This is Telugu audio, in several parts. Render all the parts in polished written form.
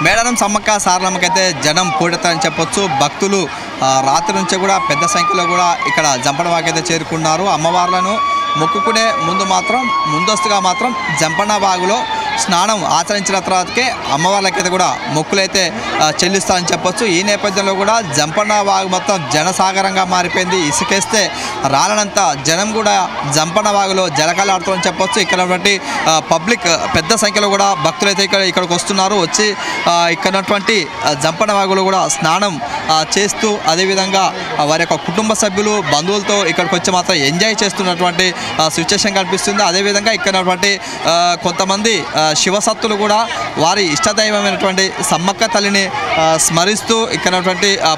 మేడారం సమ్మక్క సారలమ్మకైతే జనం పోటెత్తారని చెప్పొచ్చు. భక్తులు రాత్రి నుంచి కూడా పెద్ద సంఖ్యలో కూడా ఇక్కడ జంపనవాగైతే చేరుకున్నారు. అమ్మవార్లను మొక్కుకునే ముందు మాత్రం ముందస్తుగా మాత్రం జంపనవాగులో స్నానం ఆచరించిన తర్వాతకే అమ్మవార్లకైతే కూడా మొక్కులైతే చెల్లిస్తారని చెప్పొచ్చు. ఈ నేపథ్యంలో కూడా జంపనవాగు మొత్తం జనసాగరంగా మారిపోయింది. ఇసుకేస్తే రాలనంత జనం కూడా జంపనవాగులో జలకాలాడుతారని చెప్పొచ్చు. ఇక్కడ పబ్లిక్ పెద్ద సంఖ్యలో కూడా భక్తులైతే ఇక్కడికి వస్తున్నారు. వచ్చి ఇక్కడ జంపనవాగులో కూడా స్నానం చేస్తూ అదేవిధంగా వారి యొక్క కుటుంబ సభ్యులు బంధువులతో ఇక్కడికి వచ్చి మాత్రం ఎంజాయ్ చేస్తున్నటువంటి సిచ్యువేషన్ కనిపిస్తుంది. అదేవిధంగా ఇక్కడ కొంతమంది శివసత్తులు కూడా వారి ఇష్టదైవమైనటువంటి సమ్మక్క తల్లిని స్మరిస్తూ ఇక్కడ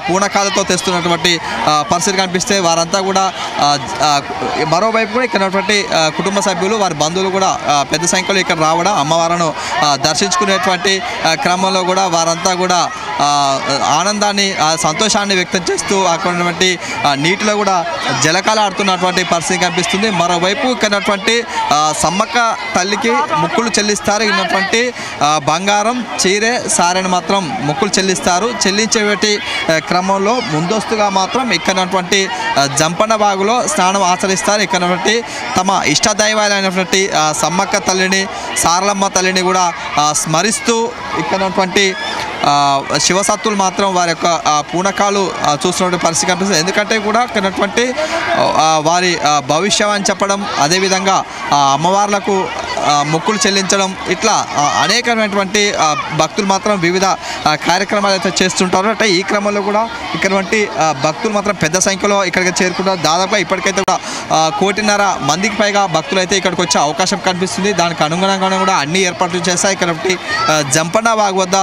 పూనకాలతో తెస్తున్నటువంటి పరిస్థితి కనిపిస్తే వారంతా కూడా మరోవైపు కూడా ఇక్కడ కుటుంబ సభ్యులు వారి బంధువులు కూడా పెద్ద సంఖ్యలో ఇక్కడ రావడం అమ్మవారిను దర్శించుకునేటువంటి క్రమంలో కూడా వారంతా కూడా ఆనందాన్ని సంతోషాన్ని వ్యక్తం చేస్తూ అక్కడ నీటిలో కూడా జలకాలాడుతున్నటువంటి పరిస్థితి కనిపిస్తుంది. మరోవైపు ఇక్కడ సమ్మక్క తల్లికి మొక్కులు చెల్లిస్తారు. ఉన్నటువంటి బంగారం చీరె సారెని మాత్రం మొక్కులు చెల్లిస్తారు. చెల్లించేటి క్రమంలో ముందస్తుగా మాత్రం ఇక్కడ జంపనవాగులో స్నానం ఆచరిస్తారు. ఇక్కడ తమ ఇష్టదైవాలైనటువంటి సమ్మక్క తల్లిని సారలమ్మ తల్లిని కూడా స్మరిస్తూ ఇక్కడ శివసత్తులు మాత్రం వారి యొక్క పూనకాలు చూస్తున్న పరిస్థితి కనిపిస్తుంది. ఎందుకంటే కూడా ఇక్కడ వారి భవిష్యవాణి చెప్పడం అదేవిధంగా అమ్మవార్లకు మొక్కులు చెల్లించడం ఇట్లా అనేకమైనటువంటి భక్తులు మాత్రం వివిధ కార్యక్రమాలు అయితే చేస్తుంటారు. అంటే ఈ క్రమంలో కూడా ఇక్కడ భక్తులు మాత్రం పెద్ద సంఖ్యలో ఇక్కడికి చేరుకుంటారు. దాదాపుగా ఇప్పటికైతే కూడా 1.5 మందికి పైగా భక్తులు అయితే ఇక్కడికి వచ్చే అవకాశం కనిపిస్తుంది. దానికి అనుగుణంగానే కూడా అన్ని ఏర్పాట్లు చేశాయి. ఇక్కడ జంపనవాగు వద్ద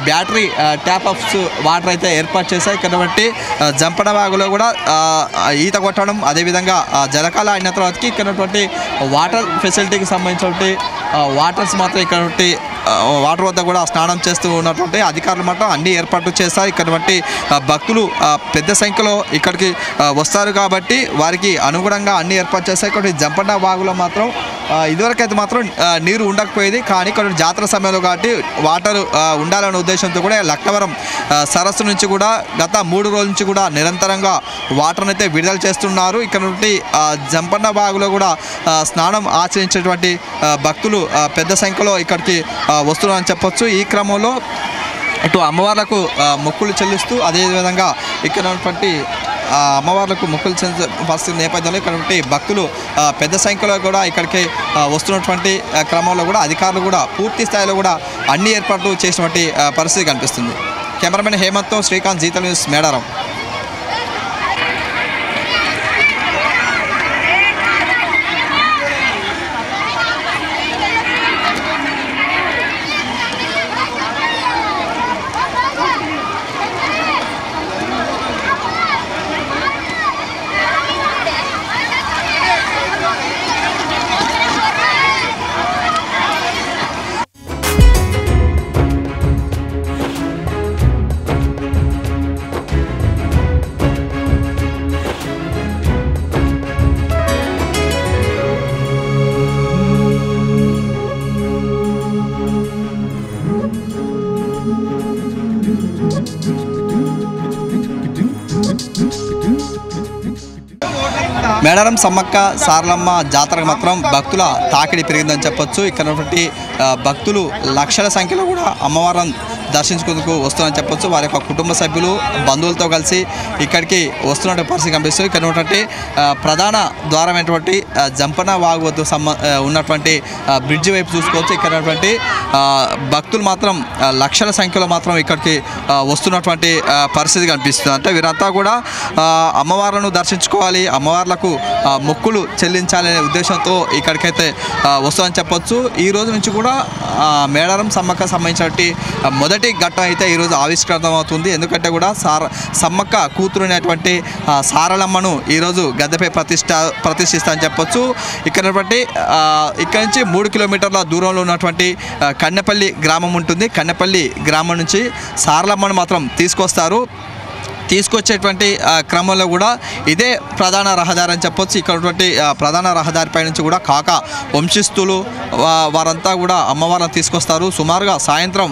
బ్యాటరీ ట్యాప్ ఆఫ్స్ వాటర్ అయితే ఏర్పాటు చేశాయి. ఇక్కడ జంపనవాగులో కూడా ఈత కొట్టడం అదేవిధంగా జలకాల అయిన తర్వాతకి ఇక్కడ వాటర్ ఫెసిలిటీకి సంబంధించినటువంటి వాటర్స్ మాత్రం ఇక్కడ వాటర్ వద్ద కూడా స్నానం చేస్తూ ఉన్నటువంటి అధికారులు మాత్రం అన్ని ఏర్పాట్లు చేస్తారు. ఇక్కడ భక్తులు పెద్ద సంఖ్యలో ఇక్కడికి వస్తారు కాబట్టి వారికి అనుగుణంగా అన్ని ఏర్పాటు చేస్తారు. ఇక్కడ జంపనవాగులో మాత్రం ఇదివరకైతే మాత్రం నీరు ఉండకపోయేది. కానీ ఇక్కడ జాతర సమయంలో కాబట్టి వాటర్ ఉండాలనే ఉద్దేశంతో కూడా లక్కవరం సరస్సు నుంచి కూడా గత 3 రోజుల నుంచి కూడా నిరంతరంగా వాటర్ని అయితే విడుదల చేస్తున్నారు. ఇక్కడ జంపనవాగులో కూడా స్నానం ఆచరించేటువంటి భక్తులు పెద్ద సంఖ్యలో ఇక్కడికి వస్తున్నారని చెప్పొచ్చు. ఈ క్రమంలో ఇటు అమ్మవార్లకు మొక్కులు చెల్లిస్తూ అదేవిధంగా ఇక్కడ అమ్మవార్లకు మొక్కులు చెల్లించే పరిస్థితి నేపథ్యంలో ఇక్కడ భక్తులు పెద్ద సంఖ్యలో కూడా ఇక్కడికి వస్తున్నటువంటి క్రమంలో కూడా అధికారులు కూడా పూర్తి స్థాయిలో కూడా అన్ని ఏర్పాట్లు చేసినటువంటి పరిస్థితి కనిపిస్తుంది. కెమెరామెన్ హేమంత్తో శ్రీకాంత్, జీతల్ న్యూస్, మేడారం. మేడారం సమ్మక్క సారలమ్మ జాతరకు మాత్రం భక్తుల తాకిడి పెరిగిందని చెప్పొచ్చు. ఇక్కడ భక్తులు లక్షల సంఖ్యలో కూడా అమ్మవారిని దర్శించుకుందుకు వస్తున్నారని చెప్పొచ్చు. వారి యొక్క కుటుంబ సభ్యులు బంధువులతో కలిసి ఇక్కడికి వస్తున్నటువంటి పరిస్థితి కనిపిస్తుంది. ఇక్కడ ప్రధాన ద్వారమైనటువంటి జంపనవాగు వద్ద ఉన్నటువంటి బ్రిడ్జి వైపు చూసుకోవచ్చు. ఇక్కడ భక్తులు మాత్రం లక్షల సంఖ్యలో మాత్రం ఇక్కడికి వస్తున్నటువంటి పరిస్థితి కనిపిస్తుంది. అంటే వీరంతా కూడా అమ్మవార్లను దర్శించుకోవాలి, అమ్మవార్లకు మొక్కులు చెల్లించాలనే ఉద్దేశంతో ఇక్కడికైతే వస్తుందని చెప్పొచ్చు. ఈ రోజు నుంచి కూడా మేడారం సమ్మక్క సంబంధించినటువంటి మొదటి ఘట్టం అయితే ఈరోజు ఆవిష్కృతమవుతుంది. ఎందుకంటే కూడా సమ్మక్క కూతురు అనేటువంటి సారలమ్మను ఈరోజు గద్దెపై ప్రతిష్ఠిస్తా అని చెప్పొచ్చు. ఇక్కడ నుంచి 3 కిలోమీటర్ల దూరంలో ఉన్నటువంటి కన్నెపల్లి గ్రామం ఉంటుంది. కన్నెపల్లి గ్రామం నుంచి సారలమ్మను మాత్రం తీసుకొస్తారు. తీసుకొచ్చేటువంటి క్రమంలో కూడా ఇదే ప్రధాన రహదారి అని చెప్పొచ్చు. ఇక్కడ ఉన్నటువంటి ప్రధాన రహదారిపై నుంచి కూడా కాక వంశస్థులు వారంతా కూడా అమ్మవారిని తీసుకొస్తారు. సుమారుగా సాయంత్రం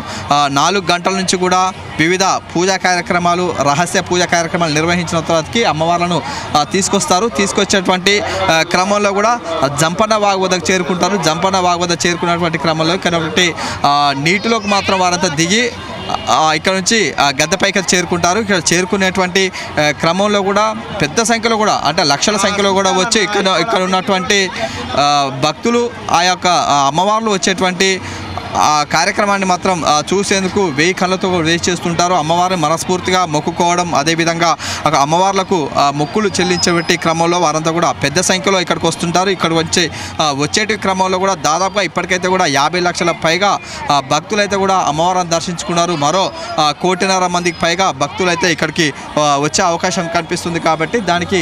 4 గంటల నుంచి కూడా వివిధ పూజా కార్యక్రమాలు, రహస్య పూజా కార్యక్రమాలు నిర్వహించిన తర్వాతకి అమ్మవార్లను తీసుకొస్తారు. తీసుకొచ్చేటువంటి క్రమంలో కూడా జంపన్న వాగు వద్దకు చేరుకుంటారు. జంపన్న వాగు వద్ద చేరుకున్నటువంటి క్రమంలో ఇక్కడ నీటిలోకి మాత్రం వారంతా దిగి ఇక్కడ నుంచి గద్దెపైకి చేరుకుంటారు. ఇక్కడ చేరుకునేటువంటి క్రమంలో కూడా పెద్ద సంఖ్యలో కూడా అంటే లక్షల సంఖ్యలో కూడా వచ్చి ఇక్కడ ఉన్నటువంటి భక్తులు ఆ యొక్క అమ్మవార్లు వచ్చేటువంటి ఆ కార్యక్రమాన్ని మాత్రం చూసేందుకు 1000 కళ్ళతో వేచి చేస్తుంటారు. అమ్మవారిని మనస్ఫూర్తిగా మొక్కుకోవడం, అదేవిధంగా అమ్మవార్లకు మొక్కులు చెల్లించేటి క్రమంలో వారంతా కూడా పెద్ద సంఖ్యలో ఇక్కడికి వస్తుంటారు. ఇక్కడ వచ్చేటి క్రమంలో కూడా దాదాపుగా ఇప్పటికైతే కూడా 50 లక్షల పైగా భక్తులైతే కూడా అమ్మవారిని దర్శించుకున్నారు. మరో 1.5 కోటి మందికి పైగా భక్తులైతే ఇక్కడికి వచ్చే అవకాశం కనిపిస్తుంది. కాబట్టి దానికి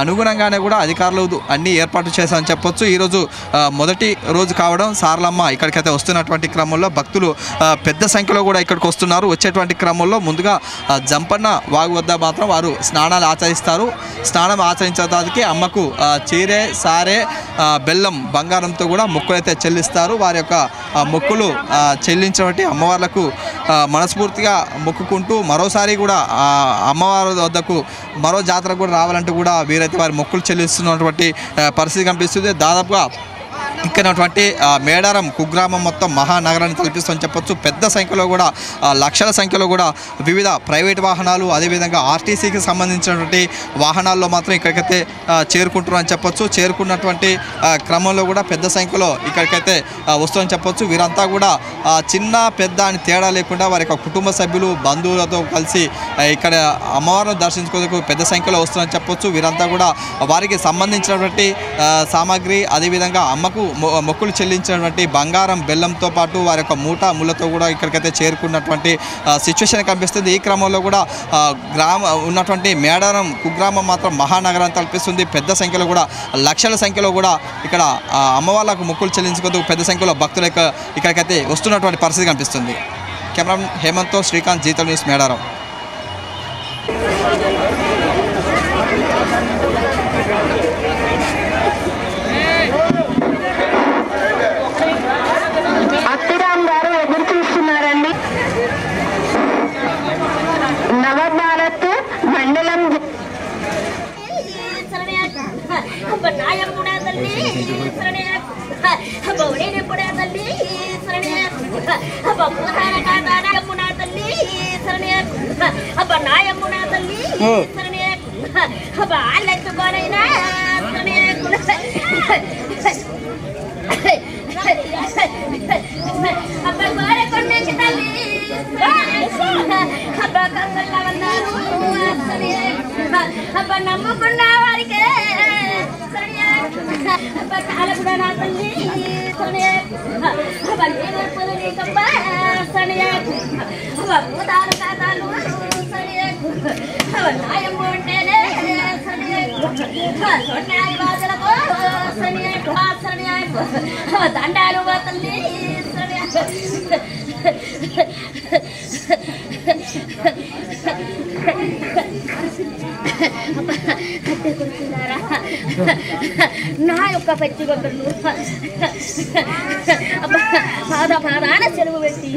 అనుగుణంగానే కూడా అధికారులు అన్ని ఏర్పాటు చేశారని చెప్పొచ్చు. ఈరోజు మొదటి రోజు కావడం సారలమ్మ ఇక్కడికైతే వస్తున్నటువంటి క్రమంలో భక్తులు పెద్ద సంఖ్యలో కూడా ఇక్కడికి వస్తున్నారు. వచ్చేటువంటి క్రమంలో ముందుగా జంపన్న వాగు వద్ద మాత్రం వారు స్నానాలు ఆచరిస్తారు. స్నానం ఆచరించిన తర్వాతకి అమ్మకు చీరే, సారే, బెల్లం, బంగారంతో కూడా మొక్కులైతే చెల్లిస్తారు. వారి యొక్క మొక్కులు చెల్లించినటువంటి అమ్మవార్లకు మనస్ఫూర్తిగా మొక్కుకుంటూ మరోసారి కూడా అమ్మవారి వద్దకు మరో జాతర కూడా రావాలంటూ కూడా వీరైతే వారి మొక్కులు చెల్లిస్తున్నటువంటి పరిస్థితి కనిపిస్తుంది. దాదాపుగా ఇక్కడటువంటి మేడారం కుగ్రామం మొత్తం మహానగరాన్ని తలపిస్తుందని చెప్పొచ్చు. పెద్ద సంఖ్యలో కూడా లక్షల సంఖ్యలో కూడా వివిధ ప్రైవేట్ వాహనాలు, అదేవిధంగా ఆర్టీసీకి సంబంధించినటువంటి వాహనాల్లో మాత్రం ఇక్కడికైతే చేరుకుంటున్నారని చెప్పొచ్చు. చేరుకున్నటువంటి క్రమంలో కూడా పెద్ద సంఖ్యలో ఇక్కడికైతే వస్తుందని చెప్పొచ్చు. వీరంతా కూడా చిన్న పెద్ద అని తేడా లేకుండా వారి యొక్క కుటుంబ సభ్యులు, బంధువులతో కలిసి ఇక్కడ అమ్మవారిని దర్శించుకోవడానికి పెద్ద సంఖ్యలో వస్తుందని చెప్పొచ్చు. వీరంతా కూడా వారికి సంబంధించినటువంటి సామాగ్రి, అదేవిధంగా అమ్మకు మొక్కులు చెల్లించినటువంటి బంగారం, బెల్లంతో పాటు వారి యొక్క ముళ్ళతో కూడా ఇక్కడికైతే చేరుకున్నటువంటి సిచ్యువేషన్ కనిపిస్తుంది. ఈ క్రమంలో కూడా ఉన్నటువంటి మేడారం కుగ్రామం మాత్రం మహానగరాన్ని తలపిస్తుంది. పెద్ద సంఖ్యలో కూడా లక్షల సంఖ్యలో కూడా ఇక్కడ అమ్మవార్లకు మొక్కులు చెల్లించుకుంటూ పెద్ద సంఖ్యలో భక్తులు ఇక్కడికైతే వస్తున్నటువంటి పరిస్థితి కనిపిస్తుంది. కెమెరా హేమంత్తో శ్రీకాంత్, జీతం న్యూస్, మేడారం. నవభారత్ మండలం నమ్ముకున్న వారికే దండాలు తల్లి నా యొక్క పచ్చి గొప్పలు పాదాన చెరువు పెట్టి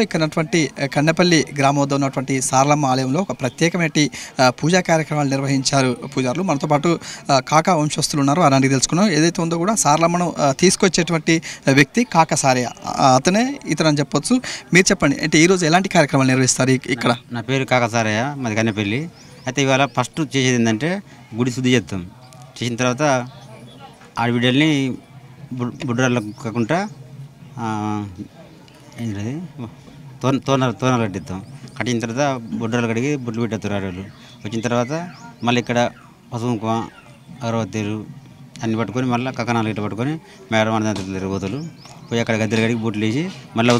ఇక్కడ కన్నపల్లి గ్రామం వద్ద ఉన్నటువంటి సారలమ్మ ఆలయంలో ఒక ప్రత్యేకమైన పూజా కార్యక్రమాలు నిర్వహించారు పూజారులు. మనతో పాటు కాకా వంశస్థులు ఉన్నారు, అలాంటి తెలుసుకున్నాం. ఏదైతే ఉందో కూడా సారలమ్మను తీసుకొచ్చేటువంటి వ్యక్తి కాకా సారయ్య, అతనే ఇతరని చెప్పొచ్చు. మీరు చెప్పండి, అంటే ఈరోజు ఎలాంటి కార్యక్రమాలు నిర్వహిస్తారు ఇక్కడ? నా పేరు కాకా సారయ్య, మాది కన్నపల్లి. అయితే ఇవాళ ఫస్ట్ చేసేది ఏంటంటే గుడి శుద్ధి చేస్తాం. చేసిన తర్వాత ఆడబిడ్డల్ని బుడ్రాళ్ళకు కాకుండా ఏంటది తోనాలు కట్టిస్తాం. కట్టిన తర్వాత బుడ్రాలు కడిగి బుడ్లు పెట్టేస్తారు ఆడవాళ్ళు. వచ్చిన తర్వాత మళ్ళీ ఇక్కడ పసుపు కుంకుమ, అగరబత్తీలు అన్ని పట్టుకొని మళ్ళీ కక్కనాలు ఇట్లా పట్టుకొని మేడం అని తిరిగిపోతారు. పోయి అక్కడ గద్దెలు కడిగి బూట్లు వేసి మళ్ళీ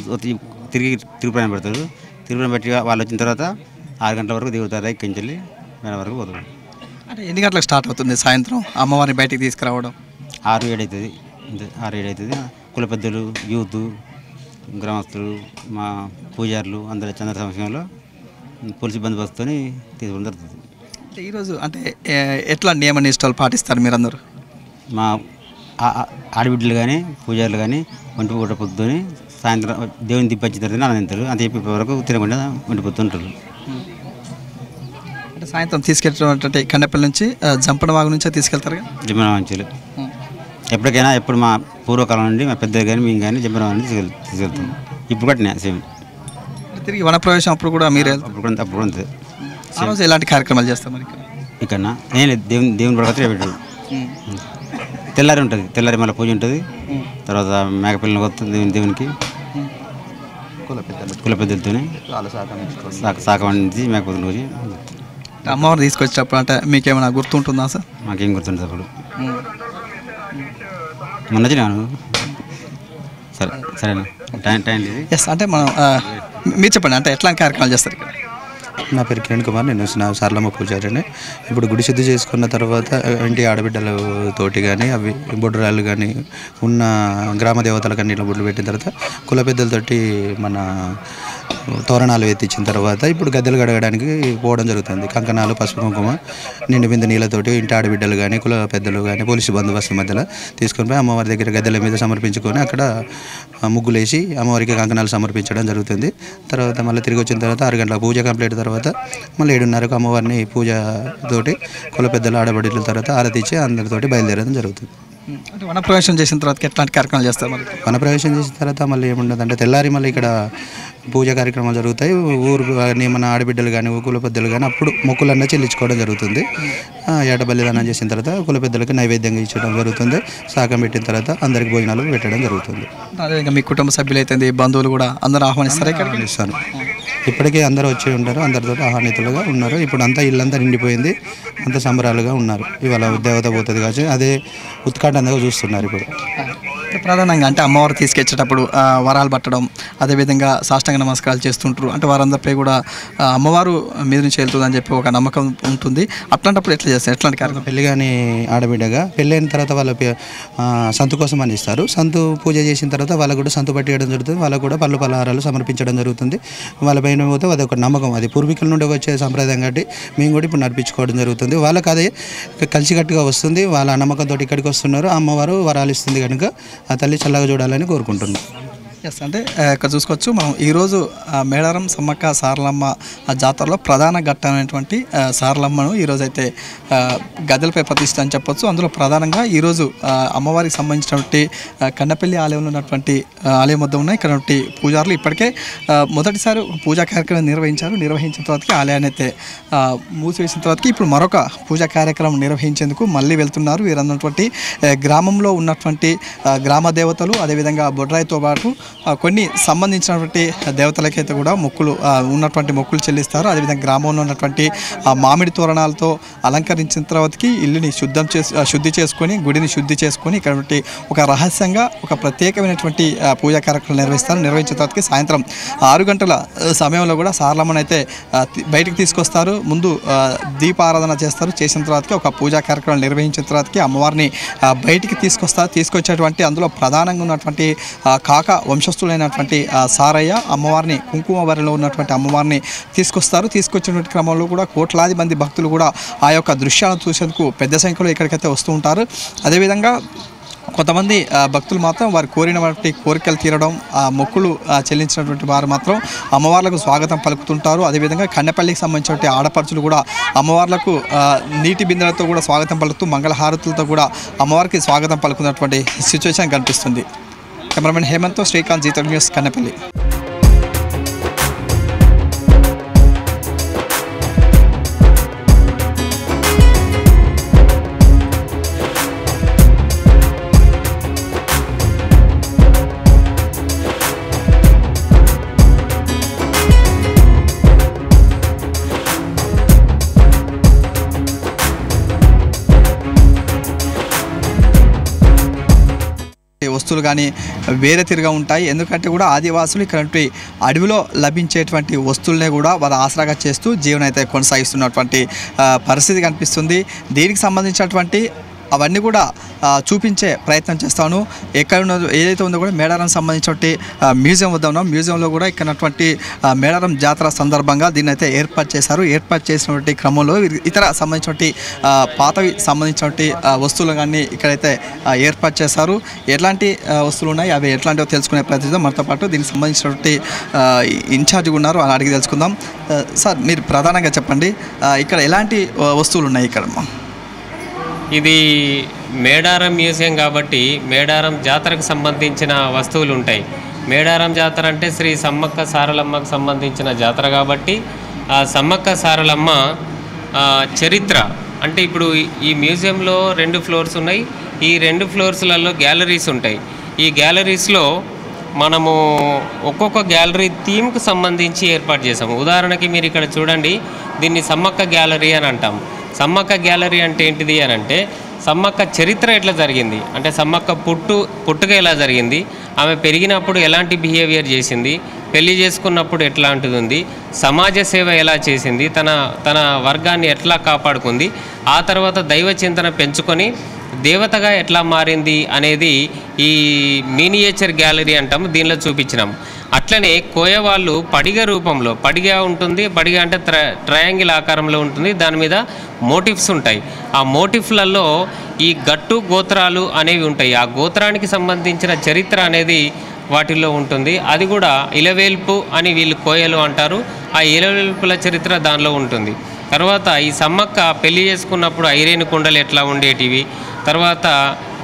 తిరిగి తిరుపతి పెడతారు. తిరుపతి పెట్టి వాళ్ళు వచ్చిన తర్వాత 6 గంటల వరకు దిగుతారు. ఎక్కించెల్లి మేడం వరకు పోతారు. అంటే ఎన్ని గంటలకు స్టార్ట్ అవుతుంది సాయంత్రం అమ్మవారిని బయటికి తీసుకురావడం? 6-7 అవుతుంది. అంతే 6-7 అవుతుంది. కుల పెద్దలు, యూత్, గ్రామస్తులు, మా పూజారులు అందరి చంద్ర సమక్షంలో పోలీసు బందోబస్తుతో తీసుకోవడం జరుగుతుంది. అంటే ఈరోజు అంటే ఎట్లా నియమ నిష్టలు పాటిస్తారు మీరందరూ? మా ఆడబిడ్డలు కానీ పూజారులు కానీ ఒంటి పూట పొద్దుని సాయంత్రం దేవుని తిప్పచ్చిన తర్వాత అన్నం తింటారు. అంత చెప్పే వరకు తినకుండా ఒంటి పొద్దుంటారు. అంటే సాయంత్రం తీసుకెళ్ళినటువంటి కన్నెపల్లి నుంచి జంపనవాగు నుంచే తీసుకెళ్తారు. జంపనవాంచులు ఎప్పటికైనా ఎప్పుడు మా పూర్వకాలం నుండి మా పెద్దలు కానీ మేము కానీ జంపనవాగు నుంచి తీసుకెళ్తాం. ఇప్పుడు కూడా సేమ్. తిరిగి వనప్రవేశం అప్పుడు కూడా మీరే అప్పుడు అంతే. ఆ రోజు ఎలాంటి కార్యక్రమాలు చేస్తాం మరి ఇక్కడ? ఏం లేదు, దేవుని పడకత్తే పెట్టాడు. తెల్లారి ఉంటుంది, తెల్లారి మళ్ళీ పూజ ఉంటుంది. తర్వాత మేకపిల్లని కొత్తుంది దేవునికి కుల పెద్దలతో సాకమంది మేకపోతుంది రోజు. అమ్మవారు తీసుకొచ్చేటప్పుడు అంటే మీకేమైనా గుర్తుంటుందా సార్? మాకేం గుర్తుంటుంది అప్పుడు. మొన్న వచ్చినాను. సరే సరేనా టైం లేదు. ఎస్ అంటే మనం మీరు చెప్పండి అంటే ఎట్లాంటి కార్యక్రమాలు చేస్తారు ఇక్కడ? నా పేరు కిరణ్ కుమార్, నేను సారలమ్మ పూజారిని. ఇప్పుడు గుడి శుద్ధి చేసుకున్న తర్వాత ఇంటి ఆడబిడ్డలతోటి కానీ అవి బొడ్రాలు కానీ ఉన్న గ్రామ దేవతలకు అన్నింటిలో బొడ్లు పెట్టిన తర్వాత కుల పెద్దలతోటి మన తోరణాలు ఎత్తించిన తర్వాత ఇప్పుడు గద్దెలు గడగడానికి పోవడం జరుగుతుంది. కంకణాలు, పసుపు కుంకుమ, నిండు బిందు నీళ్ళతోటి ఇంటి ఆడబిడ్డలు కానీ కుల పెద్దలు కానీ పోలీసు బందోబస్తు మధ్యలో తీసుకొని పోయి అమ్మవారి దగ్గర గద్దెల మీద సమర్పించుకొని అక్కడ ముగ్గులేసి అమ్మవారికి కంకణాలు సమర్పించడం జరుగుతుంది. తర్వాత మళ్ళీ తిరిగి వచ్చిన తర్వాత 6 గంటల పూజ కంప్లీట్ తర్వాత మళ్ళీ 7:30కు అమ్మవారిని పూజతోటి కుల పెద్దలు ఆడబిడ్డల తర్వాత ఆరతిచ్చి అందరితోటి బయలుదేరడం జరుగుతుంది. అంటే వనప్రవేశం చేసిన తర్వాత ఎట్లాంటి కార్యక్రమాలు చేస్తారు మరి? వనప్రవేశం చేసిన తర్వాత మళ్ళీ ఏముండదంటే తెల్లారి మళ్ళీ ఇక్కడ పూజా కార్యక్రమాలు జరుగుతాయి. ఊరు కానీ మన ఆడబిడ్డలు కానీ కుల పెద్దలు కానీ అప్పుడు మొక్కులన్నా చెల్లించుకోవడం జరుగుతుంది. ఏట బలిదానం చేసిన తర్వాత కుల పెద్దలకి నైవేద్యంగా ఇచ్చడం జరుగుతుంది. శాకం పెట్టిన తర్వాత అందరికి భోజనాలు పెట్టడం జరుగుతుంది. అదేవిధంగా మీ కుటుంబ సభ్యులు అయితే బంధువులు కూడా అందరూ ఆహ్వానిస్తారు? ఇక్కడ ఇస్తాను. ఇప్పటికే అందరూ వచ్చి ఉంటారు, అందరితో ఆహ్వానితులుగా ఉన్నారు. ఇప్పుడు అంతా ఇల్లంతా నిండిపోయింది, అంత సంబరాలుగా ఉన్నారు. ఇవాళ దేవత పోతుంది కాబట్టి అదే ఉత్కంఠంగా చూస్తున్నారు. ఇప్పుడు ప్రధానంగా అంటే అమ్మవారు తీసుకొచ్చేటప్పుడు వరాలు పట్టడం, అదేవిధంగా సాష్టాంగ నమస్కారాలు చేస్తుంటారు. అంటే వారందరిపై కూడా అమ్మవారు మీద నుంచి వెళ్తుందని చెప్పి ఒక నమ్మకం ఉంటుంది. అట్లాంటప్పుడు ఎట్లా చేస్తారు? ఎట్లాంటి కార్యక్రమం? పెళ్లి కానీ ఆడబిడ్డగా పెళ్ళైన తర్వాత వాళ్ళ సంతు కోసం అని ఇస్తారు. సంతు పూజ చేసిన తర్వాత వాళ్ళకు కూడా సంతు పట్టియడం జరుగుతుంది. వాళ్ళకు కూడా పళ్ళు పలహారాలు సమర్పించడం జరుగుతుంది. వాళ్ళ పైన పోతే అది ఒక నమ్మకం, అది పూర్వీకుల నుండి వచ్చే సంప్రదాయం కాబట్టి మేము కూడా ఇప్పుడు నడిపించుకోవడం జరుగుతుంది. వాళ్ళకి అదే కలిసికట్టుగా వస్తుంది. వాళ్ళ నమ్మకంతో ఇక్కడికి వస్తున్నారు. అమ్మవారు వరాలు ఇస్తుంది కనుక ఆ తల్లి చల్లగా చూడాలని కోరుకుంటున్నాం. ఎస్ అంటే ఇక్కడ చూసుకోవచ్చు మనం ఈరోజు మేడారం సమ్మక్క సారలమ్మ జాతరలో ప్రధాన ఘట్టమైనటువంటి సారలమ్మను ఈరోజు అయితే గద్దెలపై ప్రతిష్ఠ అని చెప్పొచ్చు. అందులో ప్రధానంగా ఈరోజు అమ్మవారికి సంబంధించినటువంటి కన్నపల్లి ఆలయంలో ఉన్నటువంటి ఆలయం వద్ద ఉన్న ఇక్కడ పూజారులు ఇప్పటికే మొదటిసారి పూజా కార్యక్రమం నిర్వహించిన తర్వాతకి ఆలయాన్ని అయితే మూసివేసిన తర్వాతకి ఇప్పుడు మరొక పూజా కార్యక్రమం నిర్వహించేందుకు మళ్ళీ వెళ్తున్నారు. వీరన్నటువంటి గ్రామంలో ఉన్నటువంటి గ్రామ దేవతలు, అదేవిధంగా బొడ్రాయితో పాటు కొన్ని సంబంధించినటువంటి దేవతలకైతే కూడా ఉన్నటువంటి మొక్కులు చెల్లిస్తారు. అదేవిధంగా గ్రామంలో ఉన్నటువంటి మామిడి తోరణాలతో అలంకరించిన తర్వాతకి ఇల్లుని శుద్ధి చేసుకొని గుడిని శుద్ధి చేసుకొని ఇక్కడ ఒక రహస్యంగా ఒక ప్రత్యేకమైనటువంటి పూజా కార్యక్రమాలు నిర్వహించిన తర్వాతకి సాయంత్రం 6 గంటల సమయంలో కూడా సారలమ్మను అయితే బయటికి తీసుకొస్తారు. ముందు దీపారాధన చేస్తారు. చేసిన తర్వాతకి ఒక పూజా కార్యక్రమాలు నిర్వహించిన తర్వాతకి అమ్మవారిని బయటికి తీసుకొచ్చేటువంటి అందులో ప్రధానంగా ఉన్నటువంటి కాక వంశస్థులైనటువంటి సారయ్య అమ్మవారిని కుంకుమ బరిలో ఉన్నటువంటి అమ్మవారిని తీసుకొచ్చినటువంటి క్రమంలో కూడా కోట్లాది మంది భక్తులు కూడా ఆ యొక్క దృశ్యాలను చూసేందుకు పెద్ద సంఖ్యలో ఇక్కడికైతే వస్తూ ఉంటారు. అదేవిధంగా కొంతమంది భక్తులు మాత్రం వారు కోరినటువంటి కోరికలు తీరడం, మొక్కులు చెల్లించినటువంటి వారు మాత్రం అమ్మవార్లకు స్వాగతం పలుకుతుంటారు. అదేవిధంగా కన్నెపల్లికి సంబంధించినటువంటి ఆడపడుచులు కూడా అమ్మవార్లకు నీటి బిందెలతో కూడా స్వాగతం పలుకుతూ మంగళహారతులతో కూడా అమ్మవారికి స్వాగతం పలుకున్నటువంటి సిచ్యువేషన్ కనిపిస్తుంది. కెమెరామెన్ హేమంత్తో శ్రీకాంత్, జీతో న్యూస్, కన్నెపల్లి. వస్తువులు కానీ వేరే తిరిగా ఉంటాయి. ఎందుకంటే కూడా ఆదివాసులు ఇక్కడ అడవిలో లభించేటువంటి వస్తువులనే కూడా వారు ఆసరాగా చేస్తూ జీవనం అయితే కొనసాగిస్తున్నటువంటి పరిస్థితి కనిపిస్తుంది. దీనికి సంబంధించినటువంటి అవన్నీ కూడా చూపించే ప్రయత్నం చేస్తాను. ఎక్కడ ఉన్నదో ఏదైతే ఉందో కూడా మేడారం సంబంధించినటువంటి మ్యూజియం వద్ద ఉన్నాం. మ్యూజియంలో కూడా ఇక్కడటువంటి మేడారం జాతర సందర్భంగా దీన్ని అయితే ఏర్పాటు చేశారు. ఏర్పాటు చేసినటువంటి క్రమంలో ఇతర సంబంధించినటువంటి పాతవి సంబంధించినటువంటి వస్తువులు కానీ ఇక్కడైతే ఏర్పాటు చేశారు. ఎట్లాంటి వస్తువులు ఉన్నాయి, అవి ఎట్లాంటివో తెలుసుకునే ప్రయత్నిద్దాం. మనతో పాటు దీనికి సంబంధించినటువంటి ఇన్ఛార్జ్గా ఉన్నారు, అని అడిగి తెలుసుకుందాం. సార్, మీరు ప్రధానంగా చెప్పండి, ఇక్కడ ఎలాంటి వస్తువులు ఉన్నాయి ఇక్కడ? ఇది మేడారం మ్యూజియం కాబట్టి మేడారం జాతరకు సంబంధించిన వస్తువులు ఉంటాయి. మేడారం జాతర అంటే శ్రీ సమ్మక్క సారలమ్మకు సంబంధించిన జాతర కాబట్టి ఆ సమ్మక్క సారలమ్మ చరిత్ర అంటే ఇప్పుడు ఈ మ్యూజియంలో 2 ఫ్లోర్స్ ఉన్నాయి. ఈ 2 ఫ్లోర్స్లలో గ్యాలరీస్ ఉంటాయి. ఈ గ్యాలరీస్లో మనము ఒక్కొక్క గ్యాలరీ థీమ్కి సంబంధించి ఏర్పాటు చేసాము. ఉదాహరణకి మీరు ఇక్కడ చూడండి, దీన్ని సమ్మక్క గ్యాలరీ అని అంటాం. సమ్మక్క గ్యాలరీ అంటే ఏంటిది అని అంటే సమ్మక్క చరిత్ర ఎట్లా జరిగింది అంటే సమ్మక్క పుట్టుక ఎలా జరిగింది, ఆమె పెరిగినప్పుడు ఎలాంటి బిహేవియర్ చేసింది, పెళ్లి చేసుకున్నప్పుడు ఎట్లాంటిది ఉంది, సమాజ సేవ ఎలా చేసింది, తన వర్గాన్ని ఎట్లా కాపాడుకుంది, ఆ తర్వాత దైవ చింతన పెంచుకొని దేవతగా ఎట్లా మారింది అనేది ఈ మినియేచర్ గ్యాలరీ అంటాము. దీనిలో చూపించినాము. అట్లనే కోయ వాళ్ళు పడిగ రూపంలో, పడిగ ఉంటుంది, పడిగ అంటే ట్రయాంగిల్ ఆకారంలో ఉంటుంది, దాని మీద మోటివ్స్ ఉంటాయి. ఆ మోటిఫ్లలో ఈ గట్టు గోత్రాలు అనేవి ఉంటాయి. ఆ గోత్రానికి సంబంధించిన చరిత్ర అనేది వాటిల్లో ఉంటుంది. అది కూడా ఇలవేల్పు అని వీళ్ళు కోయలు అంటారు. ఆ ఇలవేల్పుల చరిత్ర దానిలో ఉంటుంది. తర్వాత ఈ సమ్మక్క పెళ్లి చేసుకున్నప్పుడు ఐరేని కుండలు ఎట్లా ఉండేటివి, తర్వాత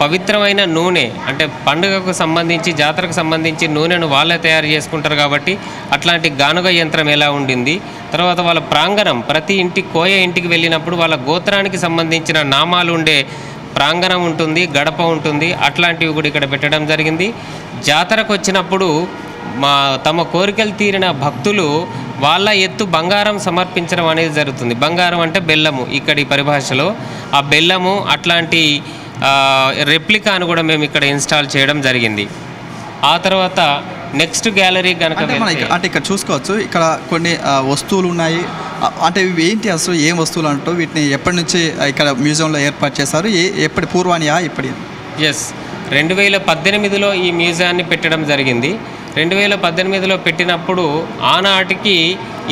పవిత్రమైన నూనె అంటే పండుగకు సంబంధించి జాతరకు సంబంధించి నూనెను వాళ్ళే తయారు చేసుకుంటారు కాబట్టి అట్లాంటి గానుగ యంత్రం ఎలా ఉండింది, తర్వాత వాళ్ళ ప్రాంగణం ప్రతి కోయ ఇంటికి వెళ్ళినప్పుడు వాళ్ళ గోత్రానికి సంబంధించిన నామాలు ఉండే ప్రాంగణం ఉంటుంది, గడప ఉంటుంది. అట్లాంటివి కూడా ఇక్కడ పెట్టడం జరిగింది. జాతరకు వచ్చినప్పుడు తమ కోరికలు తీరిన భక్తులు వాళ్ళ ఎత్తు బంగారం సమర్పించడం అనేది జరుగుతుంది. బంగారం అంటే బెల్లము ఇక్కడి పరిభాషలో. ఆ బెల్లము అట్లాంటి రెప్లికాను కూడా మేము ఇక్కడ ఇన్స్టాల్ చేయడం జరిగింది. ఆ తర్వాత నెక్స్ట్ గ్యాలరీ కనుక అంటే ఇక్కడ చూసుకోవచ్చు, ఇక్కడ కొన్ని వస్తువులు ఉన్నాయి. అంటే ఇవి ఏంటి, అసలు ఏం వస్తువులు అంటూ వీటిని ఎప్పటి నుంచి ఇక్కడ మ్యూజియంలో ఏర్పాటు చేశారు, ఎప్పటి పూర్వానియా ఇప్పటి? 2018లో ఈ మ్యూజియాన్ని పెట్టడం జరిగింది. 2018లో పెట్టినప్పుడు ఆనాటికి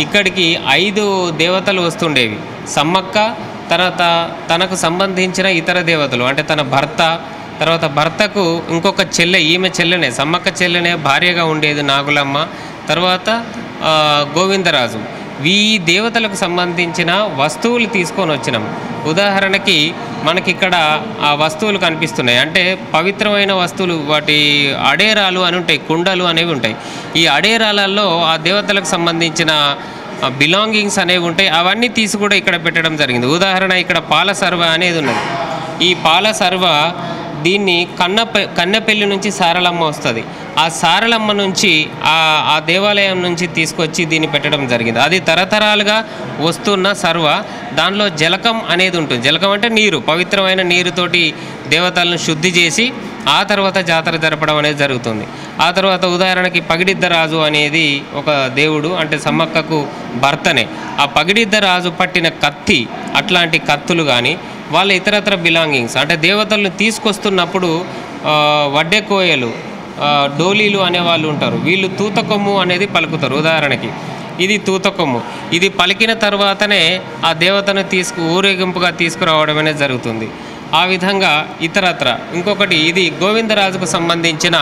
ఇక్కడికి 5 దేవతలు వస్తుండేవి. సమ్మక్క, తర్వాత తనకు సంబంధించిన ఇతర దేవతలు అంటే తన భర్త, తర్వాత భర్తకు ఇంకొక చెల్లె, ఈమె చెల్లెనే సమ్మక్క చెల్లెనే భార్యగా ఉండేది నాగులమ్మ, తర్వాత గోవిందరాజు. ఈ దేవతలకు సంబంధించిన వస్తువులు తీసుకొని వచ్చినాం. ఉదాహరణకి మనకిక్కడ ఆ వస్తువులు కనిపిస్తున్నాయి. అంటే పవిత్రమైన వస్తువులు, వాటి అడేరాలు అని ఉంటాయి, కుండలు అనేవి ఉంటాయి. ఈ అడేరాలలో ఆ దేవతలకు సంబంధించిన బిలాంగింగ్స్ అనేవి ఉంటాయి. అవన్నీ తీసి కూడా ఇక్కడ పెట్టడం జరిగింది. ఉదాహరణ ఇక్కడ పాల సర్వ అనేది ఉన్నది. ఈ పాల సర్వ దీన్ని కన్నెపల్లి నుంచి సారలమ్మ వస్తుంది. ఆ సారలమ్మ నుంచి ఆ దేవాలయం నుంచి తీసుకొచ్చి దీన్ని పెట్టడం జరిగింది. అది తరతరాలుగా వస్తున్న సర్వ. దానిలో జలకం అనేది ఉంటుంది. జలకం అంటే నీరు, పవిత్రమైన నీరుతోటి దేవతలను శుద్ధి చేసి ఆ తర్వాత జాతర జరపడం అనేది జరుగుతుంది. ఆ తర్వాత ఉదాహరణకి పగిడిద్దరాజు అనేది ఒక దేవుడు, అంటే సమ్మక్కకు భర్తనే. ఆ పగిడిద్దరాజు పట్టిన కత్తి, అట్లాంటి కత్తులు కానీ వాళ్ళ ఇతరత్ర బిలాంగింగ్స్ అంటే దేవతలను తీసుకొస్తున్నప్పుడు వడ్డే కోయలు, డోలీలు అనేవాళ్ళు ఉంటారు. వీళ్ళు తూతకొమ్ము అనేది పలుకుతారు. ఉదాహరణకి ఇది తూతకొమ్ము. ఇది పలికిన తర్వాతనే ఆ దేవతను ఊరేగింపుగా తీసుకురావడం అనేది జరుగుతుంది. ఆ విధంగా ఇతరత్ర ఇంకొకటి, ఇది గోవిందరాజుకు సంబంధించిన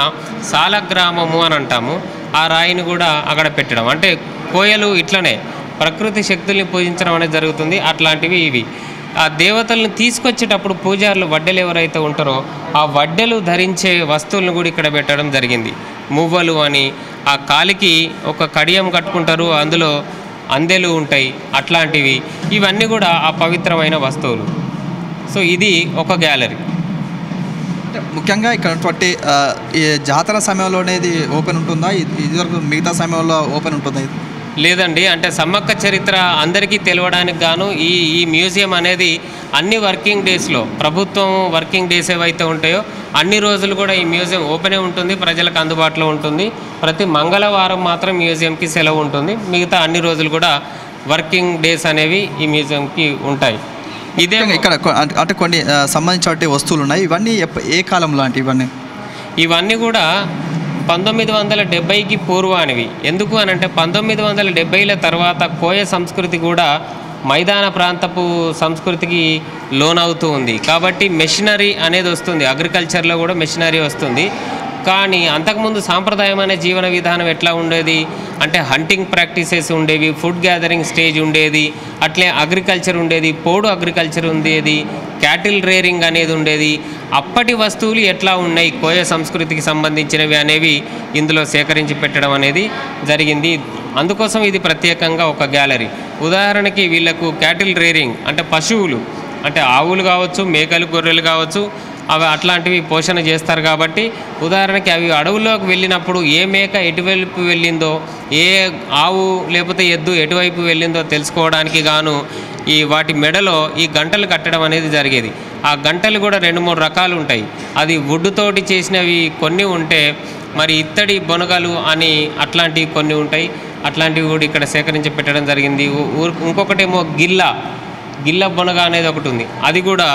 సాలగ్రామము అని అంటాము. ఆ రాయిని కూడా అక్కడ పెట్టడం, అంటే కోయలు ఇట్లనే ప్రకృతి శక్తుల్ని పూజించడం అనేది జరుగుతుంది. అట్లాంటివి ఇవి. ఆ దేవతలను తీసుకొచ్చేటప్పుడు పూజారులు, వడ్డెలు ఎవరైతే ఉంటారో ఆ వడ్డెలు ధరించే వస్తువులను కూడా ఇక్కడ పెట్టడం జరిగింది. మువ్వలు అని, ఆ కాలికి ఒక కడియం కట్టుకుంటారు, అందులో అందెలు ఉంటాయి. అట్లాంటివి ఇవన్నీ కూడా ఆ పవిత్రమైన వస్తువులు. సో ఇది ఒక గ్యాలరీ. ముఖ్యంగా ఇక్కడ ఈ జాతర సమయంలోనే ఇది ఓపెన్ ఉంటుందా, ఇదివరకు మిగతా సమయంలో ఓపెన్ ఉంటుందా? లేదండి, అంటే సమ్మక్క చరిత్ర అందరికీ తెలవడానికి గాను ఈ మ్యూజియం అనేది అన్ని వర్కింగ్ డేస్లో, ప్రభుత్వం వర్కింగ్ డేస్ ఏవైతే ఉంటాయో అన్ని రోజులు కూడా ఈ మ్యూజియం ఓపెనే ఉంటుంది, ప్రజలకు అందుబాటులో ఉంటుంది. ప్రతి మంగళవారం మాత్రం మ్యూజియంకి సెలవు ఉంటుంది, మిగతా అన్ని రోజులు కూడా వర్కింగ్ డేస్ అనేవి ఈ మ్యూజియంకి ఉంటాయి. ఇదే ఇక్కడ అంటే కొన్ని సంబంధించిన వస్తువులు ఉన్నాయి. ఇవన్నీ ఏ కాలంలో అంటే ఇవన్నీ కూడా 1970కి పూర్వానివి. ఎందుకు అని అంటే 1970ల తర్వాత కోయ సంస్కృతి కూడా మైదాన ప్రాంతపు సంస్కృతికి లోనవుతూ ఉంది. కాబట్టి మెషినరీ అనేది వస్తుంది, అగ్రికల్చర్లో కూడా మెషినరీ వస్తుంది. కానీ అంతకుముందు సాంప్రదాయమైన జీవన విధానం ఎట్లా ఉండేది అంటే హంటింగ్ ప్రాక్టీసెస్ ఉండేవి, ఫుడ్ గ్యాదరింగ్ స్టేజ్ ఉండేది, అట్లే అగ్రికల్చర్ ఉండేది, పోడు అగ్రికల్చర్ ఉండేది, క్యాటిల్ రేరింగ్ అనేది ఉండేది. అప్పటి వస్తువులు ఎట్లా ఉన్నాయి, కోయ సంస్కృతికి సంబంధించినవి అనేవి ఇందులో సేకరించి పెట్టడం అనేది జరిగింది. అందుకోసం ఇది ప్రత్యేకంగా ఒక గ్యాలరీ. ఉదాహరణకి వీళ్ళకు క్యాటిల్ రేరింగ్ అంటే పశువులు, అంటే ఆవులు కావచ్చు, మేకలు, గొర్రెలు కావచ్చు, అవి అట్లాంటివి పోషణ చేస్తారు. కాబట్టి ఉదాహరణకి అవి అడవుల్లోకి వెళ్ళినప్పుడు ఏ మేక ఎటువైపు వెళ్ళిందో, ఏ ఆవు లేకపోతే ఎద్దు ఎటువైపు వెళ్ళిందో తెలుసుకోవడానికి గాను వాటి మెడలో ఈ గంటలు కట్టడం అనేది జరిగేది. ఆ గంటలు కూడా 2-3 రకాలు ఉంటాయి. అది వుడ్డుతోటి చేసినవి కొన్ని ఉంటే, మరి ఇత్తడి బొనగలు అని అట్లాంటివి కొన్ని ఉంటాయి. అట్లాంటివి కూడా ఇక్కడ సేకరించి పెట్టడం జరిగింది. ఇంకొకటేమో గిల్ల బొనగ అనేది ఒకటి ఉంది. అది కూడా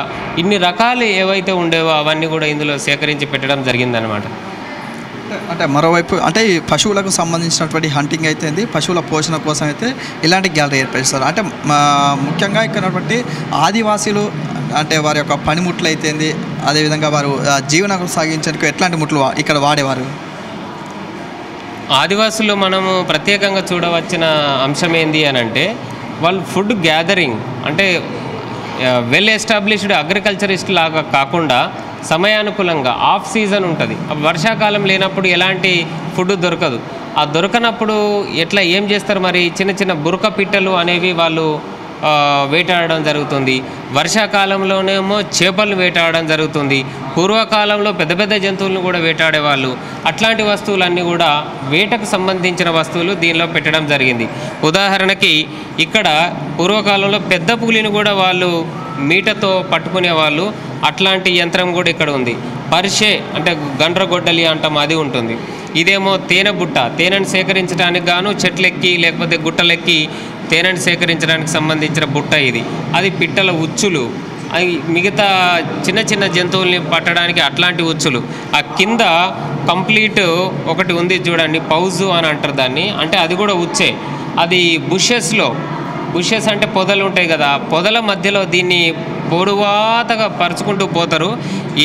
ఇన్ని రకాలు ఏవైతే ఉండేవో అవన్నీ కూడా ఇందులో సేకరించి పెట్టడం జరిగిందనమాట. అంటే మరోవైపు అంటే ఈ పశువులకు సంబంధించినటువంటి హంటింగ్ అయితే పశువుల పోషణ కోసం అయితే ఇలాంటి గ్యాలరీ ఏర్పరుస్తారు. అంటే ముఖ్యంగా ఇక్కడ ఆదివాసీలు అంటే వారి యొక్క పనిముట్లు అయితేంది, అదేవిధంగా వారు జీవనం సాగించేందుకు ఎట్లాంటి ముట్లు ఇక్కడ వాడేవారు. ఆదివాసులు మనము ప్రత్యేకంగా చూడవచ్చిన అంశం ఏంది అని అంటే వాళ్ళు ఫుడ్ గ్యాదరింగ్ అంటే వెల్ ఎస్టాబ్లిష్డ్ అగ్రికల్చరిస్ట్ లాగా కాకుండా సమయానుకూలంగా ఆఫ్ సీజన్ ఉంటుంది. వర్షాకాలం లేనప్పుడు ఎలాంటి ఫుడ్ దొరకదు. ఆ దొరకనప్పుడు ఎట్లా ఏం చేస్తారు, మరి చిన్న చిన్న బురక పిట్టలు అనేవి వాళ్ళు వేటాడడం జరుగుతుంది. వర్షాకాలంలోనేమో చేపలు వేటాడడం జరుగుతుంది. పూర్వకాలంలో పెద్ద పెద్ద జంతువులను కూడా వేటాడేవాళ్ళు. అట్లాంటి వస్తువులన్నీ కూడా వేటకు సంబంధించిన వస్తువులు దీనిలో పెట్టడం జరిగింది. ఉదాహరణకి ఇక్కడ పూర్వకాలంలో పెద్ద పులిని కూడా వాళ్ళు మీటతో పట్టుకునేవాళ్ళు. అట్లాంటి యంత్రం కూడా ఇక్కడ ఉంది. పరిషే అంటే గండ్రగొడ్డలి అంటాం, అది ఉంటుంది. ఇదేమో తేనె బుట్ట, తేనెను సేకరించడానికి గాను చెట్లెక్కి లేకపోతే గుట్టలెక్కి తేనెను సేకరించడానికి సంబంధించిన బుట్ట ఇది. అది పిట్టల ఉచ్చులు, అవి మిగతా చిన్న చిన్న జంతువుల్ని పట్టడానికి అట్లాంటి ఉచ్చులు. ఆ కింద కంప్లీట్ ఒకటి ఉంది చూడండి, పౌజు అని అంటారు దాన్ని, అంటే అది కూడా ఉచ్చే. అది బుషెస్ అంటే పొదలు ఉంటాయి కదా, పొదల మధ్యలో దీన్ని పొడువాతగా పరుచుకుంటూ పోతారు.